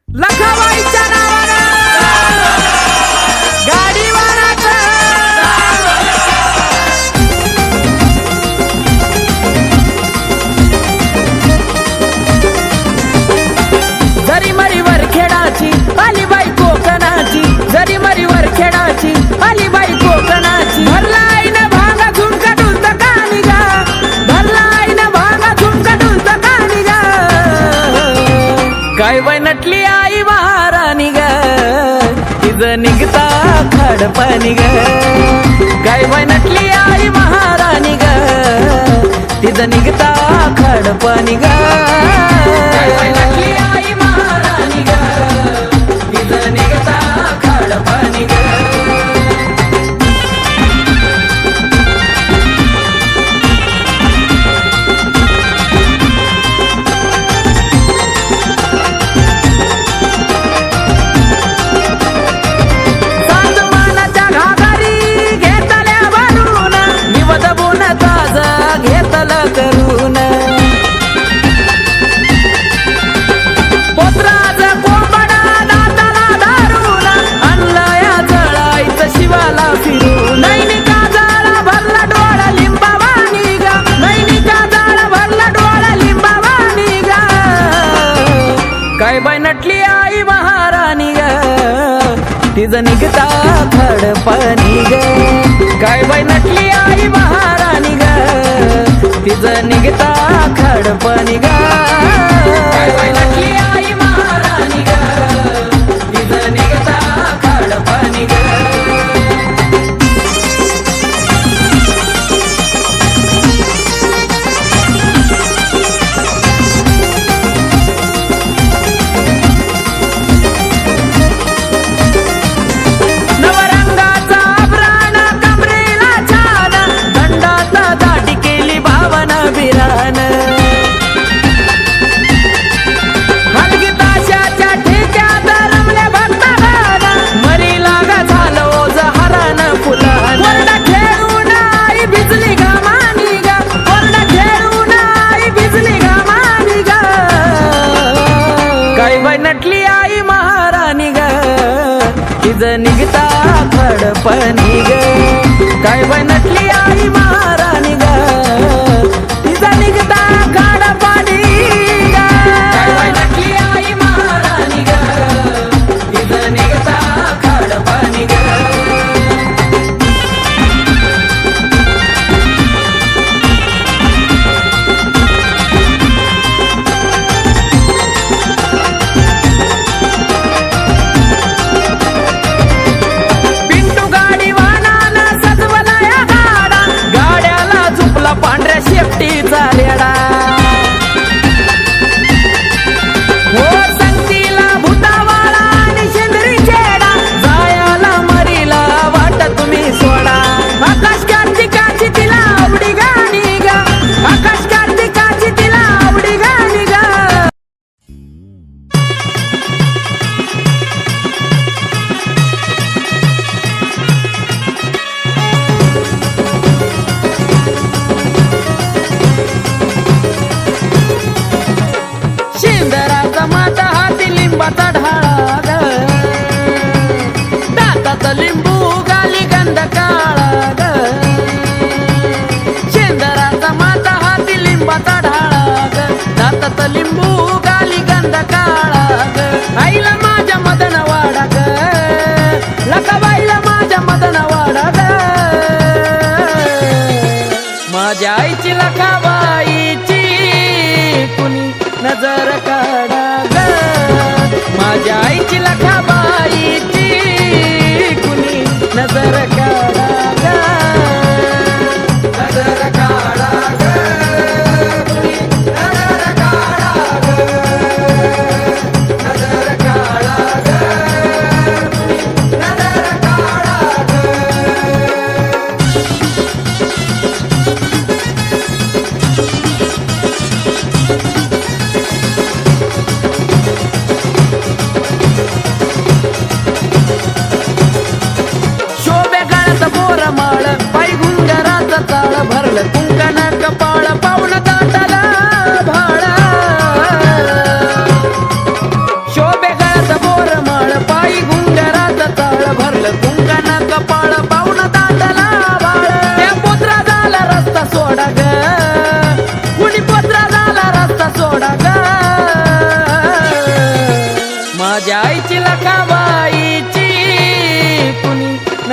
लखाबाईच्या नावानं गाडीवानाचं जरी मरीवर खेळाची आली बाई कोकणाची, जरी मरीवर खेळाची आली बाई कोकणाची. भरलाय ना भांगा झुमका डुलत कानी गा, भरलाय ना भांगा झुमका डुलत कानी गा. काय बाई नटली आई महाराणी ग, तिचं निघता खडपाणी ग. काय बाई नटली आई महाराणी ग, तिचं निघता खडपाणी ग. काय बाई नटली आई महाराणी ग, तिचं निघता खडपाणी ग. काय बाई नटली आई महाराणी ग, तिचं निघता खडपाणी ग. काय बाई नटली आई महाराणी ग, तिचं निघता खडपाणी ग. काय बाई नटली आई महाराणी ग, तिचं निघता खडपाणी ग. नटली आई महाराणी ग, तिचं निघता खडपाणी ग. काय बाई नटली आई महाराणी ग, तिचं निघता खडपाणी ग. काय बाई नटली आई महाराणी ग, तिचं निघता खडपाणी ग. पांढऱ्या शेपटीचा रेडा हो संगतीला भूतावाळा आणि शेंदरी चेडा, जायाला मरीला वाट तुम्ही सोडा. आकाश कार्तिकाची तिला आवडी गाणी गा, आकाश कार्तिकाची तिला आवडी गाणी गा. शेंदराचा माता हाती लिंबाचा ढाळा ग, दातात लिंबू गाली गंध काळा ग. शेंदराचा माता हाती लिंबाचा ढाळा ग, दातात लिंबू गाली गंध काळा ग. आईला माझ्या मदन वाडा ग, लखाबाईला माझ्या मदन वाडा ग. माझ्या आईची लखाबाईची कुणी नजर काढा ग, माझ्या आईची लखाबाईची कुणी नजर काढा ग. नजर काढा ग, कुणी नजर काढा ग, नजर काढा ग, कुणी नजर काढा ग.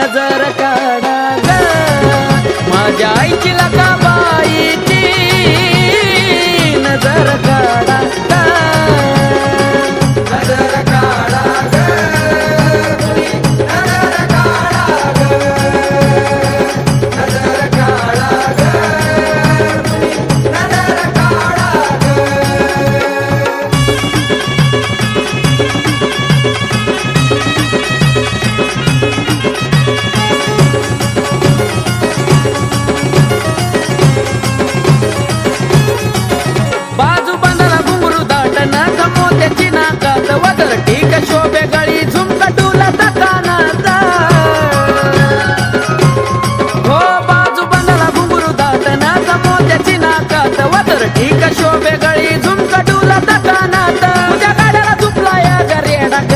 नजर काढा ग माझ्या आईची लकाबाईची नजर काढा ग नजर काढा ग नजर काढा ग नजर काढा ग नजर काढा ग बाजू बांधाला घुंगरू दाट नाक मोत्याची नाकात वदर ठीक शोभे गळी झुमका डुलत कानात हो बाजू बांधाला घुंगरू दाट नाक मोत्याची नाकात वदर ठीक शोभे गळी झुमका डुलत कानात तुझ्या गाड्याला झुपला या गरेडा ग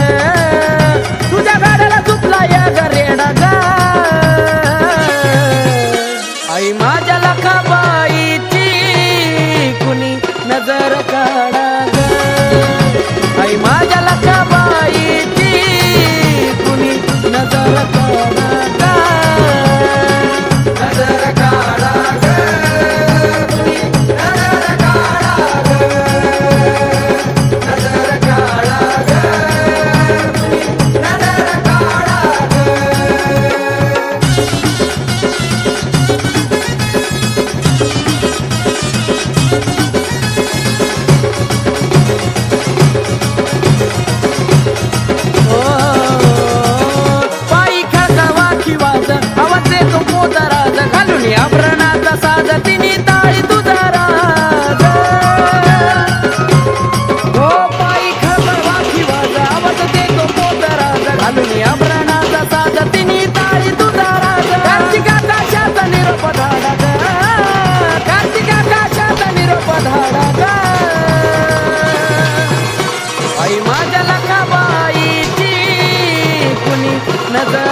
तुझ्या गाड्याला झुपला या गरेडा ग आई माझ्या लखाबाईची कुणी नजर काढा ग आई माझ्या लखाबाईची कुणी नजर काढा ग नजर काढा ग कुणी नजर काढा ग नजर काढा ग कुणी नजर काढा ग पायी खळखळवा खिवाज आवाज येतो मोदराज घालून आभरणाचा साज तिने ताळी तुझा राज हो पायी खळखळवा खिवाज आवाज देतो मोदराज घालून आभरणाचा साज तिने ताळी तुझा राज कार्तिक आकाशात निरोप धाडा ग कार्तिक आकाशात निरोप धाडा ग आई माझ्या लखाबाईची कुणी नजर